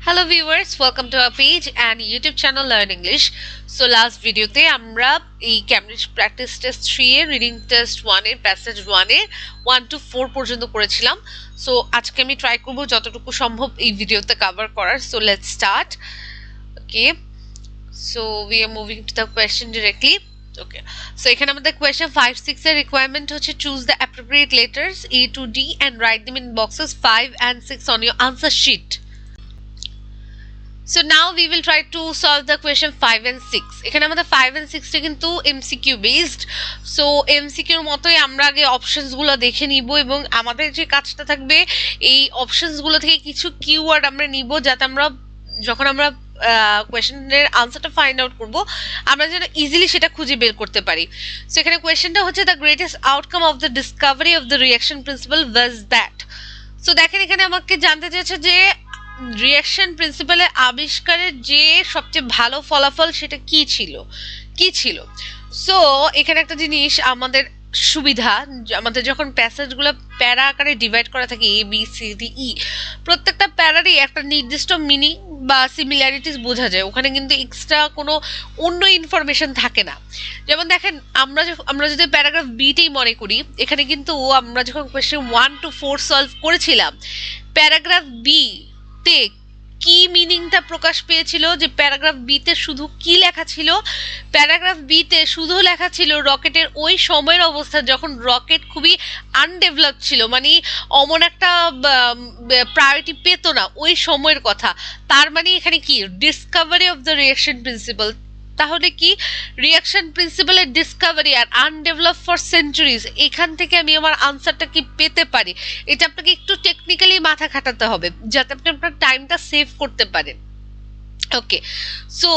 Hello viewers, welcome to our page and YouTube channel Learn English. So last video te আমরা এই Cambridge Practice Test 3 এর Reading Test 1 এর Passage 1 A 1 to 4 পর্যন্ত করেছিলাম। So আজকে আমি ট্রাই করব যতটুকু সম্ভব এই ভিডিওতে কভার করার। So let's start. Okay. So we are moving to the question directly. Okay. So এখানে আমাদের question 5 6 এর requirement হচ্ছে choose the appropriate letters A to D and write them in boxes 5 and 6 on your answer sheet. So now we will try to solve the question 5 and 6. এখানে আমাদের 5 and 6 টা কিন্তু MCQ based. So MCQ এর মতোই আমরা আগে options গুলো দেখে নিব এবং আমাদের যে কাজটা থাকবে এই অপশনস গুলো থেকে কিছু কিওয়ার্ড আমরা নিব যাতে আমরা যখন আমরা কোয়েশ্চেনের আনসারটা ফাইন্ড আউট করব আমরা যেন ইজিলি সেটা খুঁজে বের করতে পারি। সো এখানে কোয়েশ্চেনটা হচ্ছে the greatest outcome of the Discovery of the reaction principal was that. So দেখেন এখানে আমাকে জানতে চেয়েছে যে রিঅ্যাকশন প্রিন্সিপালের আবিষ্কারের যে সবচেয়ে ভালো ফলাফল সেটা কি ছিল। সো এখানে একটা জিনিস আমাদের সুবিধা, আমাদের যখন প্যাসেজগুলো প্যারা আকারে ডিভাইড করা থাকে A B C D E, প্রত্যেকটা প্যারারই একটা নির্দিষ্ট মিনিং বা সিমিলারিটিস বোঝা যায়, ওখানে কিন্তু এক্সট্রা কোনো অন্য ইনফরমেশন থাকে না। যেমন দেখেন আমরা যদি প্যারাগ্রাফ বিটাই মনে করি, এখানে কিন্তু আমরা যখন কোয়েশ্চেন 1 to 4 সলভ করেছিলাম প্যারাগ্রাফ বি তে কি মিনিংটা প্রকাশ পেয়েছিল, যে প্যারাগ্রাফ বিতে শুধু কি লেখা ছিল, প্যারাগ্রাফ বিতে শুধু লেখা ছিল রকেটের ওই সময়ের অবস্থা যখন রকেট খুবই আনডেভেলপ ছিল, মানে অমন একটা প্রায়োরিটি পেত না ওই সময়ের কথা। তার মানে এখানে কি discovery of the reaction principle, তাহলে কি রিঅ্যাকশন প্রিন্সিপালের ডিসকভারি আর আনডেভেলপ ফর সেঞ্চুরিজ, এখান থেকে আমি আমার আনসারটা কি পেতে পারি। এটা আপনাকে একটু টেকনিক্যালি মাথা খাটাতে হবে যাতে আপনি আপনার টাইমটা সেভ করতে পারেন। ওকে, সো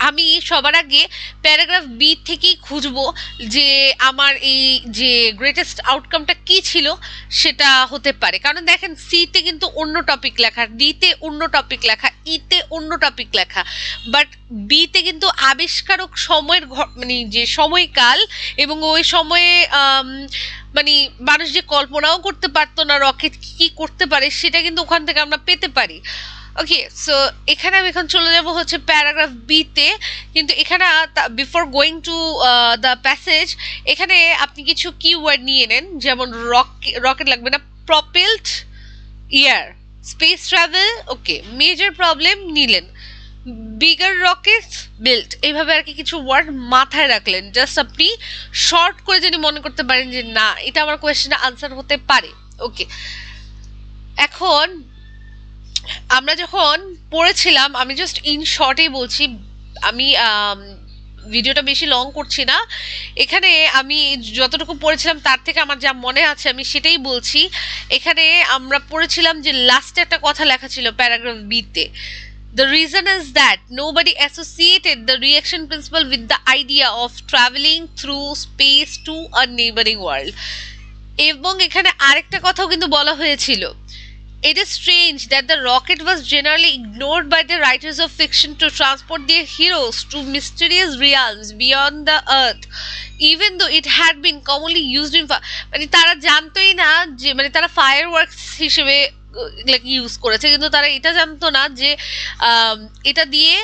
আমি সবার আগে প্যারাগ্রাফ বি থেকেই খুঁজবো যে আমার এই যে গ্রেটেস্ট আউটকামটা কি ছিল সেটা হতে পারে। কারণ দেখেন সিতে কিন্তু অন্য টপিক লেখা, ডিতে অন্য টপিক লেখা, ইতে অন্য টপিক লেখা, বাট বিতে কিন্তু আবিষ্কারক সময়ের মানে যে সময়কাল এবং ওই সময়ে মানে মানুষ যে কল্পনাও করতে পারতো না রকেট কি করতে পারে সেটা কিন্তু ওখান থেকে আমরা পেতে পারি। ওকে, সো এখানে আমি এখন চলে যাব হচ্ছে প্যারাগ্রাফ বিতে, কিন্তু এখানে before going to the passage এখানে আপনি কিছু কিওয়ার্ড নিয়ে নেন, যেমন রকেট লাগবে না, প্রপেলড, ইয়ার, স্পেস ট্রাভেল, ওকে, মেজর প্রবলেম নিলেন, বিগার রকেট, বিল্ট, এইভাবে আর কি কিছু ওয়ার্ড মাথায় রাখলেন, জাস্ট আপনি শর্ট করে যদি মনে করতে পারেন যে না এটা আমার কোয়েশ্চেনের আনসার হতে পারে। ওকে, এখন আমরা যখন পড়েছিলাম, আমি জাস্ট ইন শর্টেই বলছি, আমি ভিডিওটা বেশি লং করছি না, এখানে আমি যতটুকু পড়েছিলাম তার থেকে আমার যা মনে আছে আমি সেটাই বলছি। এখানে আমরা পড়েছিলাম যে লাস্টে একটা কথা লেখা ছিল প্যারাগ্রাফ বিতে, the reason is that nobody associated the reaction principle with the idea of traveling through space to a neighboring world। এবং এখানে আরেকটা কথাও কিন্তু বলা হয়েছিল, it is strange that the rocket was generally ignored by the writers of fiction to transport their heroes to mysterious realms beyond the earth, even though it had been commonly used in মানে তারা জানতোই না যে মানে তারা fireworks হিসেবে use করেছে, কিন্তু তারা এটা জানতো না যে এটা দিয়ে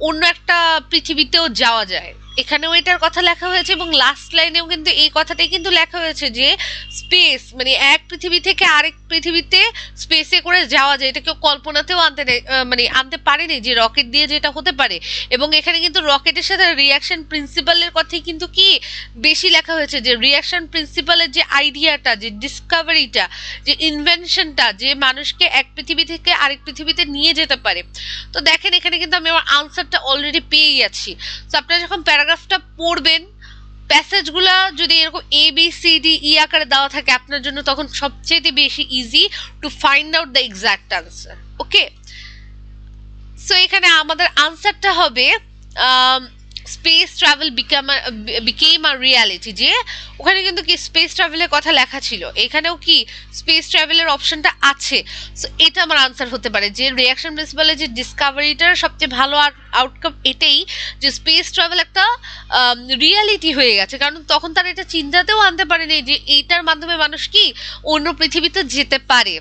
অন্য একটা পৃথিবীতেও যাওয়া যায়। এখানেও এটার কথা লেখা হয়েছে এবং লাস্ট লাইনেও কিন্তু এই কথাটাই কিন্তু লেখা হয়েছে যে স্পেস মানে এক পৃথিবী থেকে আরেক পৃথিবীতে স্পেসে করে যাওয়া যায়, এটা কেউ কল্পনাতেও আনতে পারেনি যে রকেট দিয়ে যেটা হতে পারে। এবং এখানে কিন্তু রকেটের সাথে রিঅ্যাকশন প্রিন্সিপালের কথাই কিন্তু কি বেশি লেখা হয়েছে, যে রিঅ্যাকশন প্রিন্সিপালের যে আইডিয়াটা, যে ডিসকভারিটা, যে ইনভেনশনটা, যে মানুষকে এক পৃথিবী থেকে আরেক পৃথিবীতে নিয়ে যেতে পারে। তো দেখেন এখানে কিন্তু আমি আমার আনসারটা অলরেডি পেয়ে গেছি। তো আপনারা যখন প্যারাগ্রাফটা পড়বেন, প্যাসেজগুলো যদি এরকম A B C D E আকারে দেওয়া থাকে আপনার জন্য তখন সবচেয়ে বেশি easy to find out the exact answer. Okay, so এখানে আমাদের আনসারটা হবে space travel became a reality, যে ওখানে কিন্তু কি স্পেস ট্রাভেলের কথা লেখা ছিল, এখানেও কি স্পেস ট্রাভেলের অপশনটা আছে। সো এটা আমার আনসার হতে পারে যে রিঅ্যাকশন প্রিন্সিপালের যে ডিসকভারিটার সবচেয়ে ভালো আউটকাম এটাই যে স্পেস ট্রাভেল একটা রিয়ালিটি হয়ে গেছে, কারণ তখন তারা এটা চিন্তাতেও আনতে পারেনি যে এইটার মাধ্যমে মানুষ কি অন্য পৃথিবীতে যেতে পারে।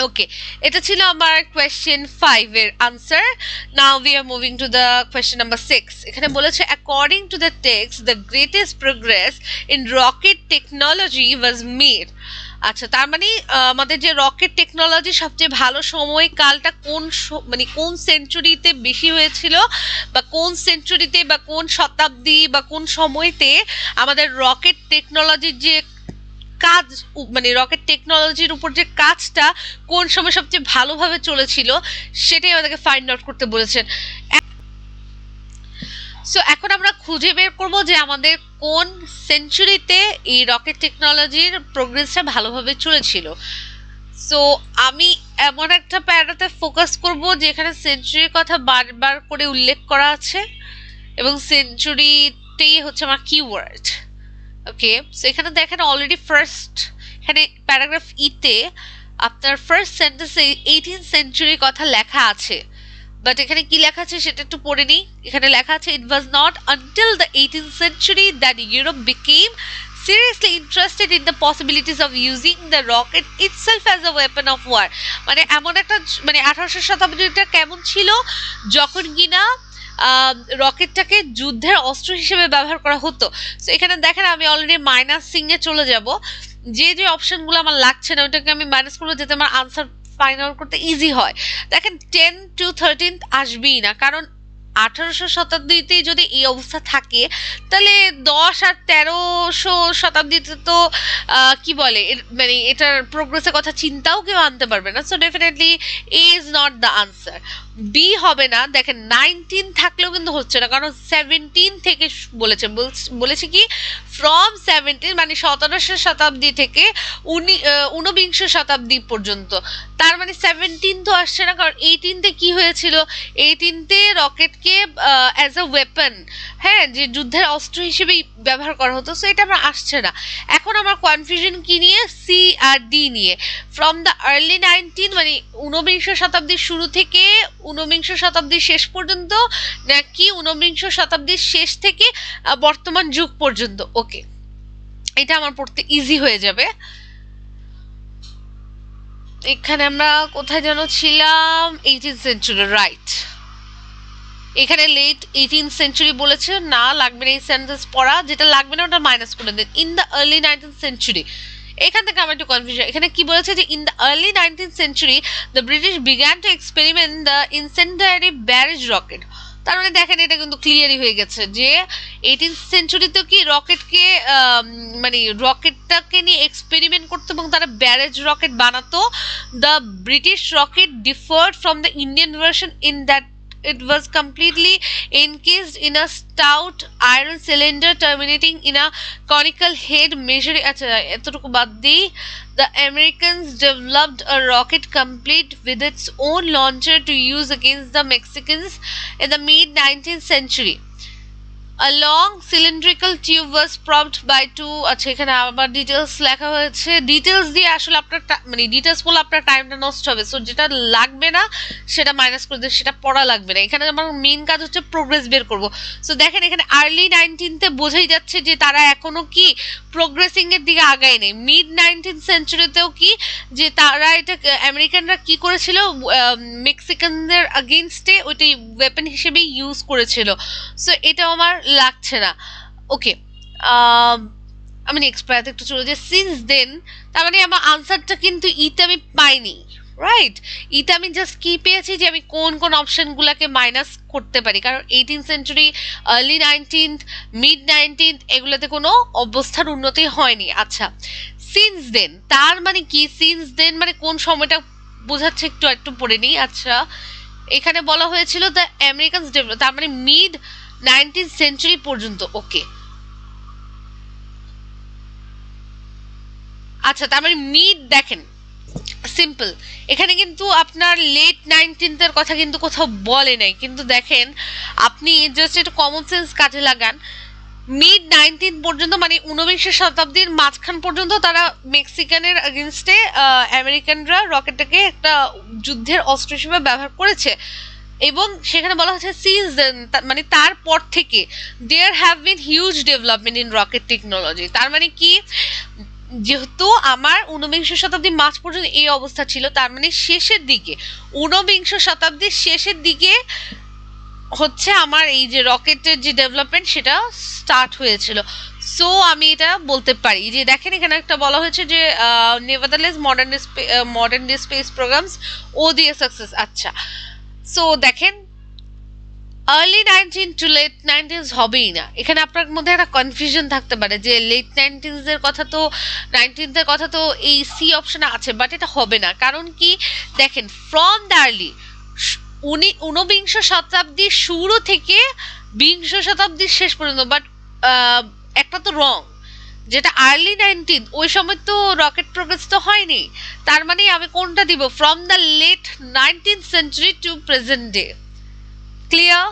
ওকে, এটা ছিল আমার কোয়েশ্চেন 5 এর answer. Now we are moving to the question number 6। এখানে বলেছে according to the text the greatest progress in rocket technology was made. আচ্ছা, তার মানে আমাদের যে রকেট টেকনোলজি সবচেয়ে ভালো সময়কালটা কোন মানে কোন সেঞ্চুরিতে বেশি হয়েছিল, বা কোন সেঞ্চুরিতে বা কোন শতাব্দী বা কোন সময়তে আমাদের রকেট টেকনোলজির যে কাজ, মানে রকেট টেকনোলজির উপর যে কাজটা কোন সময় সবচেয়ে ভালোভাবে চলেছিল সেটাই আমাদেরকে ফাইন্ড আউট করতে বলেছেন। সো এখন আমরা খুঁজে বের করব যে আমাদের কোন সেঞ্চুরিতে এই রকেট টেকনোলজির প্রোগ্রেসটা ভালোভাবে চলেছিল। সো আমি এমন একটা প্যারাতে ফোকাস করব যেখানে সেঞ্চুরির কথা বারবার করে উল্লেখ করা আছে, এবং সেঞ্চুরিতেই হচ্ছে আমার কিওয়ার্ড। ওকে, সো এখানে দেখেন অলরেডি ফার্স্ট, এখানে প্যারাগ্রাফ ইতে আপনার ফার্স্ট সেন্টেন্সে 18th সেঞ্চুরির কথা লেখা আছে, বাট এখানে কি লেখা আছে সেটা একটু পড়ে নিই। এখানে লেখা আছে it was not until the 18th century that Europe became seriously interested in the possibilities of using the rocket itself as a weapon of war। মানে এমন একটা, মানে 1800 শতাব্দীটা কেমন ছিল যখন কিনা রকেটটাকে যুদ্ধের অস্ত্র হিসেবে ব্যবহার করা হতো। তো এখানে দেখেন আমি অলরেডি মাইনাসিং এ চলে যাব, যে যে অপশনগুলো আমার লাগছে না ওটাকে আমি মাইনাস করবো যাতে আমার আনসার ফাইন্ড আউট করতে ইজি হয়। দেখেন 10 to 13 আসবেই না, কারণ 1800 শতাব্দীতে যদি এই অবস্থা থাকে তাহলে 10 আর 1300 শতাব্দীতে তো কি বলে, মানে এটার প্রোগ্রেসের কথা চিন্তাও কেউ আনতে পারবে না। So definitely A is not the answer, B হবে না। দেখেন 19 থাকলেও কিন্তু হচ্ছে না, কারণ 17 থেকে বলেছে কি ফ্রম 17, মানে 17শো শতাব্দী থেকে 19বিংশ শতাব্দী পর্যন্ত। তার মানে 17 তো আসছে না, কারণ 18তে কি হয়েছিল, 18তে রকেটকে অ্যাজ আ ওয়েপন, হ্যাঁ, যে যুদ্ধের অস্ত্র হিসেবেই ব্যবহার করা হতো। সো এটা আমার আসছে না। এখন আমার কনফিউশন কি নিয়ে, সি আর ডি নিয়ে। ফ্রম দ্য আর্লি 19, মানে 19বিংশ শতাব্দীর শুরু থেকে 19বিংশ শতাব্দীর শেষ পর্যন্ত, নাকি 19বিংশ শতাব্দীর শেষ থেকে বর্তমান যুগ পর্যন্ত। ওকে, এটা আমার পড়তে ইজি হয়ে যাবে। এখানে আমরা কোথায় যেন ছিলাম, 18th সেঞ্চুরি, রাইট। এখানে লেট 18th সেঞ্চুরি বলেছে, না লাগবে না এই সেন্টেন্স পড়া, যেটা লাগবে না ওটা মাইনাস করে দেন। In the early 19th century, এখান থেকে আমার একটু কনফিউশন। এখানে কি বলেছে যে in the early 19th century the British began to experiment the incendiary barrage rocket. তার মানে দেখেন এটা কিন্তু ক্লিয়ারই হয়ে গেছে যে 18th সেঞ্চুরিতেও কি রকেটকে, মানে রকেটটাকে নিয়ে এক্সপেরিমেন্ট করতো এবং তারা ব্যারেজ রকেট বানাতো। The British rocket deferred from the Indian version in that it was completely encased in a stout iron cylinder terminating in a conical head measuring, আচ্ছা এতটুকু বাদ দিই। The Americans developed a rocket complete with its own launcher to use against the Mexicans in the mid-19th century. A long cylindrical tube was propped by two, আচ্ছা এখানে আবার details লেখা হয়েছে, details দিয়ে আসলে আপনার মানে ডিটেলস বলে আপনার টাইমটা নষ্ট হবে। সো যেটা লাগবে না সেটা মাইনাস করে দিয়ে, সেটা পড়া লাগবে না। এখানে আমার মেইন কাজ হচ্ছে প্রোগ্রেস বের করব। সো দেখেন এখানে আর্লি 19তে বোঝাই যাচ্ছে যে তারা এখনো কি প্রোগ্রেসিং এর দিকে আগায় নেই। মিড 19th সেঞ্চুরিতেও কি যে তারা এটা আমেরিকানরা কি করেছিল, মেক্সিকানদের আগেনস্টে ওইটাই ওয়েপন হিসেবে ইউজ করেছিল। সো এটাও আমার লাগছে না। ওকে, আমি নেক্সট প্যারাতে একটু চলে যাই। সিন্স দেন, তার মানে আমার আনসারটা কিন্তু ইতে আমি পাইনি, রাইট। ইতে আমি জাস্ট কি পেয়েছি যে আমি কোন কোন অপশনগুলোকে মাইনাস করতে পারি, কারণ 18th century, early 19th, mid 19th এগুলোতে কোনো অবস্থার উন্নতি হয়নি। আচ্ছা, সিন্স দেন তার মানে কি, সিন্স দেন মানে কোন সময়টা বোঝাচ্ছে, একটু একটু পড়ে নিই। আচ্ছা, এখানে বলা হয়েছিল দ্য আমেরিকানস ডেভেলপ, তার মানে মিড 19th সেঞ্চুরি পর্যন্ত। ওকে, আচ্ছা তার মানে মিড, দেখেন সিম্পল, এখানে কিন্তু আপনার লেট 19th এর কথা কিন্তু কোথাও বলে নাই, কিন্তু দেখেন আপনি জাস্ট একটু কমন সেন্স কাজে লাগান। মিড 19th পর্যন্ত, মানে 19বিংশ শতাব্দীর মাঝখান পর্যন্ত তারা মেক্সিকানের এগেনস্টে আমেরিকানরা রকেটটাকে একটা যুদ্ধের অস্ত্র হিসেবে ব্যবহার করেছে। এবং সেখানে বলা হচ্ছে সিন্স দেন, মানে তারপর থেকে there have been huge development in rocket technology. তার মানে কি, যেহেতু আমার ঊনবিংশ শতাব্দীর মাঝ পর্যন্ত এই অবস্থা ছিল, তার মানে শেষের দিকে, ঊনবিংশ শতাব্দীর শেষের দিকে হচ্ছে আমার এই যে রকেটের যে ডেভেলপমেন্ট সেটা স্টার্ট হয়েছিল। সো আমি এটা বলতে পারি যে দেখেন এখানে একটা বলা হয়েছে যে নেভারদারলেস মডার্ন ডে স্পেস প্রোগ্রামস ও দিয়ে সাকসেস। আচ্ছা, সো দেখেন আর্লি 19 টু লেট 19 হবেই না। এখানে আপনার মধ্যে একটা কনফিউশন থাকতে পারে যে লেট 19 এর কথা তো 19 এর কথা তো এই সি অপশনে আছে, বাট এটা হবে না। কারণ কি দেখেন ফ্রম দ্য আর্লি ঊনবিংশ শতাব্দীর শুরু থেকে বিংশ শতাব্দীর শেষ পর্যন্ত, বাট একটা তো রং, যেটা আর্লি 19 ওই সময় তো রকেট প্রোগ্রেস তো হয়নি। তার মানে আমি কোনটা দিব? From the late 19th century to present day. Clear?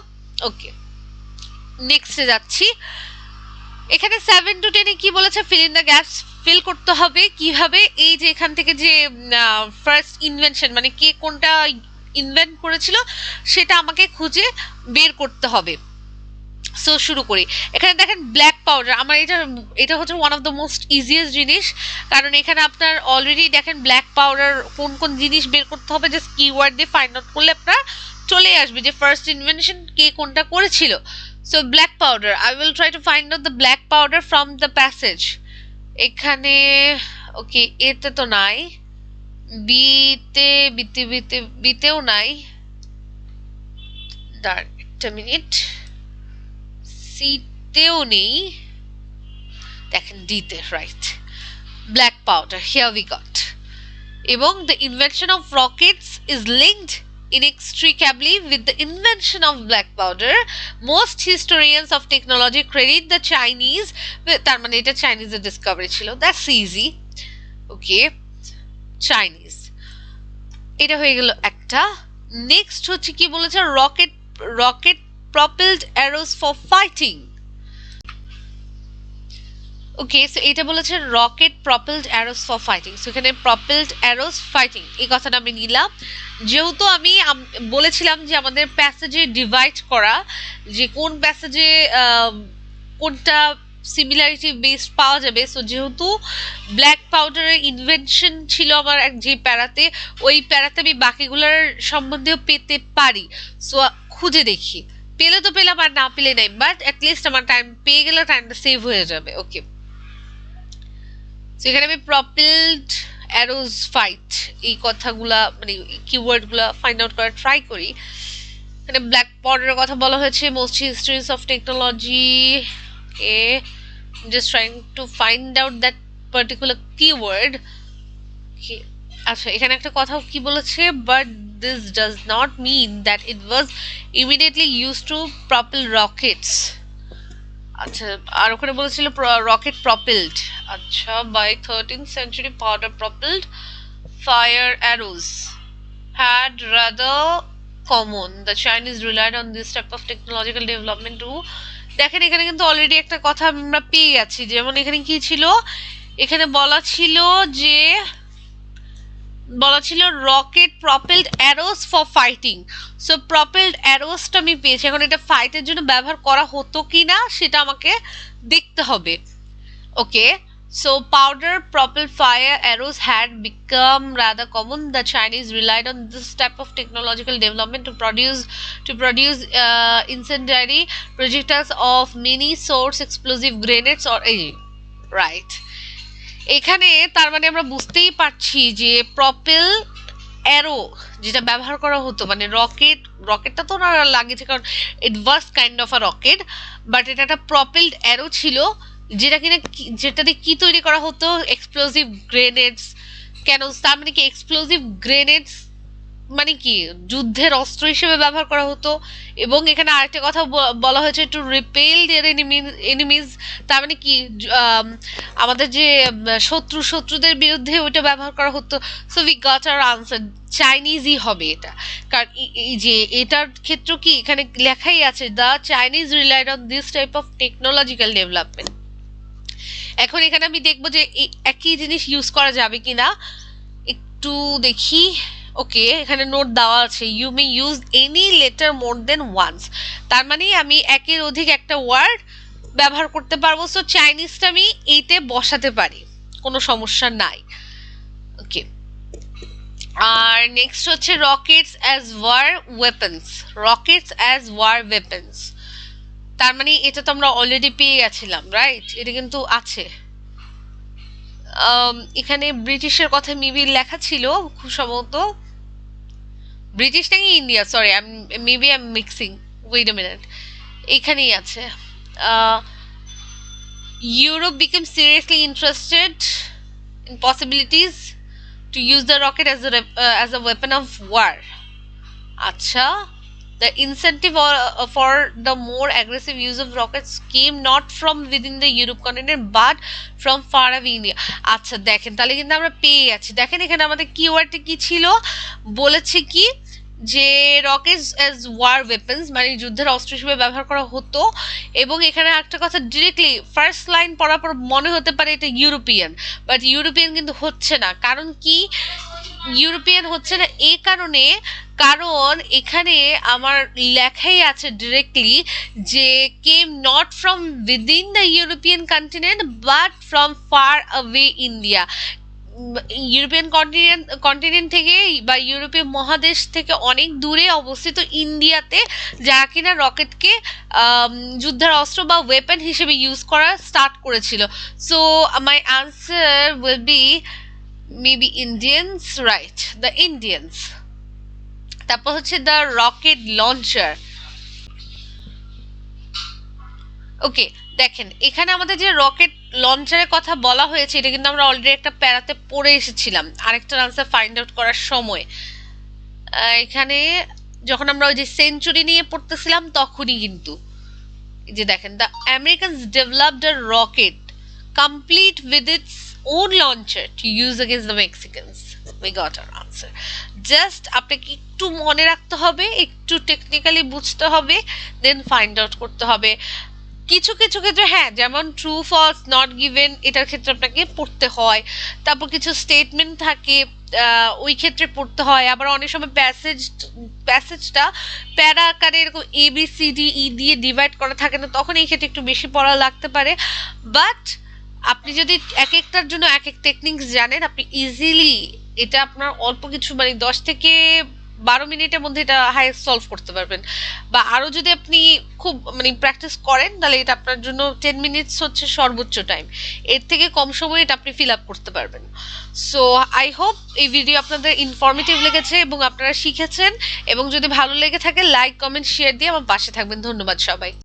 Okay, নেক্সটে যাচ্ছি। এখানে 7 to 10 কি বলেছে? Fill in the gaps fill করতে হবে কিভাবে? এই যে এখান থেকে যে ফার্স্ট ইনভেনশন মানে কে কোনটা ইনভেন্ট করেছিল সেটা আমাকে খুঁজে বের করতে হবে। সো শুরু করি। এখানে দেখেন ব্ল্যাক পাউডার, আমার এটা হচ্ছে one of the most easiest জিনিস, কারণ এখানে আপনার অলরেডি দেখেন ব্ল্যাক পাউডার কোন কোন জিনিস বের করতে হবে, জাস্ট কিওয়ার্ড দিয়ে ফাইন্ড আউট করলে আপনার চলে আসবে যে ফার্স্ট ইনভেনশন কে কোনটা করেছিল। So black powder, I will try to find out the black powder from the passage. এখানে ওকে, এতে তো নাই, বিতে বিতে বিতে বিতেও নাই, দাঁড়ান একটা মিনিট, সিতেও নেই, দেখেন ডিতে, right, black powder, here we got. এবং the invention of rockets is linked inextricably with the invention of black powder. Most historians of technology credit the Chinese, তার মানে এটা চাইনিজের ডিসকভারি ছিল। That's easy. ওকে, চাইনিজ, এটা হয়ে গেল একটা। নেক্সট হচ্ছে কি বলেছে? Rocket propelled arrows for fighting. Okay, so এটা বলেছে rocket propelled arrows for fighting. So এখানে প্রপেলড অ্যারোস ফাইটিং এই কথাটা আমি নিলাম। যেহেতু আমি বলেছিলাম যে আমাদের প্যাসেজে ডিভাইড করা, যে কোন প্যাসেজে কোনটা সিমিলারিটি বেসড পাওয়া যাবে। সো যেহেতু ব্ল্যাক পাউডারের ইনভেনশন ছিল আমার যে প্যারাতে, ওই প্যারাতে আমি বাকিগুলোর সম্বন্ধেও পেতে পারি। সো খুঁজে দেখি, পেলে তো পেলাম আর না পেলে নাই, বাট অ্যাটলিস্ট আমার টাইম পেয়ে গেলে টাইমটা সেভ হয়ে যাবে। ওকে, এখানে আমি প্রপেলড অ্যারোজ ফাইট এই কথাগুলা মানে কিওয়ার্ডগুলা ফাইন্ড আউট করার ট্রাই করি। এখানে ব্ল্যাক পাউডারের কথা বলা হয়েছে, most histories of technology. Okay, just trying to find out that particular keyword. আচ্ছা, এখানে একটা কথা কি বলেছে? But this does not mean that it was immediately use to propel rockets. আচ্ছা, আর ওখানে বলেছিল রকেট প্রপেলড। আচ্ছা, by 13th century powder propelled fire arrows had rather common. The Chinese relied on this type of technological development too. দেখেন এখানে কিন্তু already একটা কথা আমরা পেয়ে গেছি। যেমন এখানে কি ছিল? এখানে বলা ছিল rocket propelled arrows for fighting. So propelled অ্যারোসটা আমি পেয়েছি। এখন এটা ফাইটের জন্য ব্যবহার করা হতো কি না সেটা আমাকে দেখতে হবে। ওকে, so powder propelled fire arrows had become rather common. The Chinese relied on this type of technological development to produce incendiary projectiles of many sorts, explosive grenades or right. এখানে তার মানে আমরা বুঝতেই পারছি যে প্রপেল অ্যারো যেটা ব্যবহার করা হতো মানে রকেটটা তো না লাগিয়েছে, কারণ it was kind of a rocket, but এটা একটা প্রপেলড অ্যারো ছিল যেটা দিয়ে কি তৈরি করা হতো? এক্সপ্লোসিভ গ্রেনেডস। কেন? তার মানে কি এক্সপ্লোসিভ গ্রেনেডস মানে কি যুদ্ধের অস্ত্র হিসেবে ব্যবহার করা হতো। এবং এখানে আরেকটা কথা বলা হয়েছে টু রিপেল দেয়ার এনিমিজ, তার মানে কি আমাদের যে শত্রুদের বিরুদ্ধে ওইটা ব্যবহার করা হতো। So we got our answer, চাইনিজই হবে এটা। কারণ এই যে এটার ক্ষেত্র কি এখানে লেখাই আছে, the Chinese relied on this type of technological development. এখন এখানে আমি দেখবো যে একই জিনিস ইউজ করা যাবে কিনা, একটু দেখি। ওকে, এখানে নোট দেওয়া আছে, you may use any letter more than once. তার মানে আমি একের অধিক একটা ওয়ার্ড ব্যবহার করতে পারবো। সো চাইনিজটা আমি এইতে বসাতে পারি। কোনো সমস্যা নাই। ওকে, আর নেক্সট হচ্ছে rockets as war weapons. Rockets as war weapons, তার মানে এটা তো আমরা অলরেডি পেয়ে গেছিলাম, রাইট? এটা কিন্তু আছে। এখানে ব্রিটিশের কথা মেবি লেখা ছিল খুব সম্ভবত, ব্রিটিশ নাকি India, sorry maybe I am mixing, wait a minute, এখানেই আছে। Europe became seriously interested in possibilities to use the rocket as a weapon of war. আচ্ছা, the incentive for the more aggressive use of rockets came not from within the Europe continent but from far away India. আচ্ছা দেখেন, তাহলে কিন্তু আমরা পেয়ে গেছি। দেখেন এখানে আমাদের কিওয়ার্ডটা কি ছিল, বলেছে কি যে রকেটস অ্যাজ ওয়ার ওয়েপন্স, মানে যুদ্ধের অস্ত্র হিসেবে ব্যবহার করা হতো। এবং এখানে একটা কথা ডিরেক্টলি ফার্স্ট লাইন পড়ার পর মনে হতে পারে এটা ইউরোপিয়ান, বাট ইউরোপিয়ান কিন্তু হচ্ছে না। কারণ কি ইউরোপিয়ান হচ্ছে না? এই কারণে, কারণ এখানে আমার লেখাই আছে ডিরেক্টলি যে came not from within the European continent but from far away India. European continent থেকে বা ইউরোপীয় মহাদেশ থেকে অনেক দূরে অবস্থিত ইন্ডিয়াতে, যারা কিনা রকেটকে যুদ্ধের অস্ত্র বা ওয়েপন হিসেবে ইউজ করা স্টার্ট করেছিল। So my answer will be maybe Indians, right, the Indians. তারপর হচ্ছে দ্য রকেট লঞ্চার। ওকে, দেখেন এখানে আমাদের যে রকেট লঞ্চারের কথা বলা হয়েছে এটা কিন্তু আমরা অলরেডি একটা প্যারাতে পড়ে এসেছিলাম আরেকটা আনসার ফাইন্ড আউট করার সময়। এখানে যখন আমরা ওই যে সেঞ্চুরি নিয়ে পড়তেছিলাম তখনই কিন্তু যে দেখেন, the Americans developed a rocket complete with its own launcher to use against the Mexicans. We got our answer. Just আপনাকে একটু মনে রাখতে হবে, একটু টেকনিক্যালি বুঝতে হবে, দেন ফাইন্ড আউট করতে হবে। কিছু কিছু ক্ষেত্রে হ্যাঁ, যেমন ট্রু ফলস নট গিভেন, এটার ক্ষেত্রে আপনাকে পড়তে হয়। তারপর কিছু স্টেটমেন্ট থাকে, ওই ক্ষেত্রে পড়তে হয়। আবার অনেক সময় প্যাসেজটা প্যারা আকারে এরকম ABCDE দিয়ে ডিভাইড করা থাকে না, তখন এই ক্ষেত্রে একটু বেশি পড়া লাগতে পারে। বাট আপনি যদি এক একটার জন্য এক এক টেকনিক্স জানেন, আপনি ইজিলি এটা আপনার অল্প কিছু মানে 10 থেকে 12 মিনিটের মধ্যে এটা হাইয়েস্ট সলভ করতে পারবেন। বা আরো যদি আপনি খুব মানে প্র্যাকটিস করেন তাহলে এটা আপনার জন্য 10 মিনিটস হচ্ছে সর্বোচ্চ টাইম, এর থেকে কম সময়ে এটা আপনি ফিল আপ করতে পারবেন। সো আই হোপ এই ভিডিও আপনাদের ইনফরমেটিভ লেগেছে এবং আপনারা শিখেছেন, এবং যদি ভালো লেগে থাকে লাইক কমেন্ট শেয়ার দিয়ে আমার পাশে থাকবেন। ধন্যবাদ সবাই।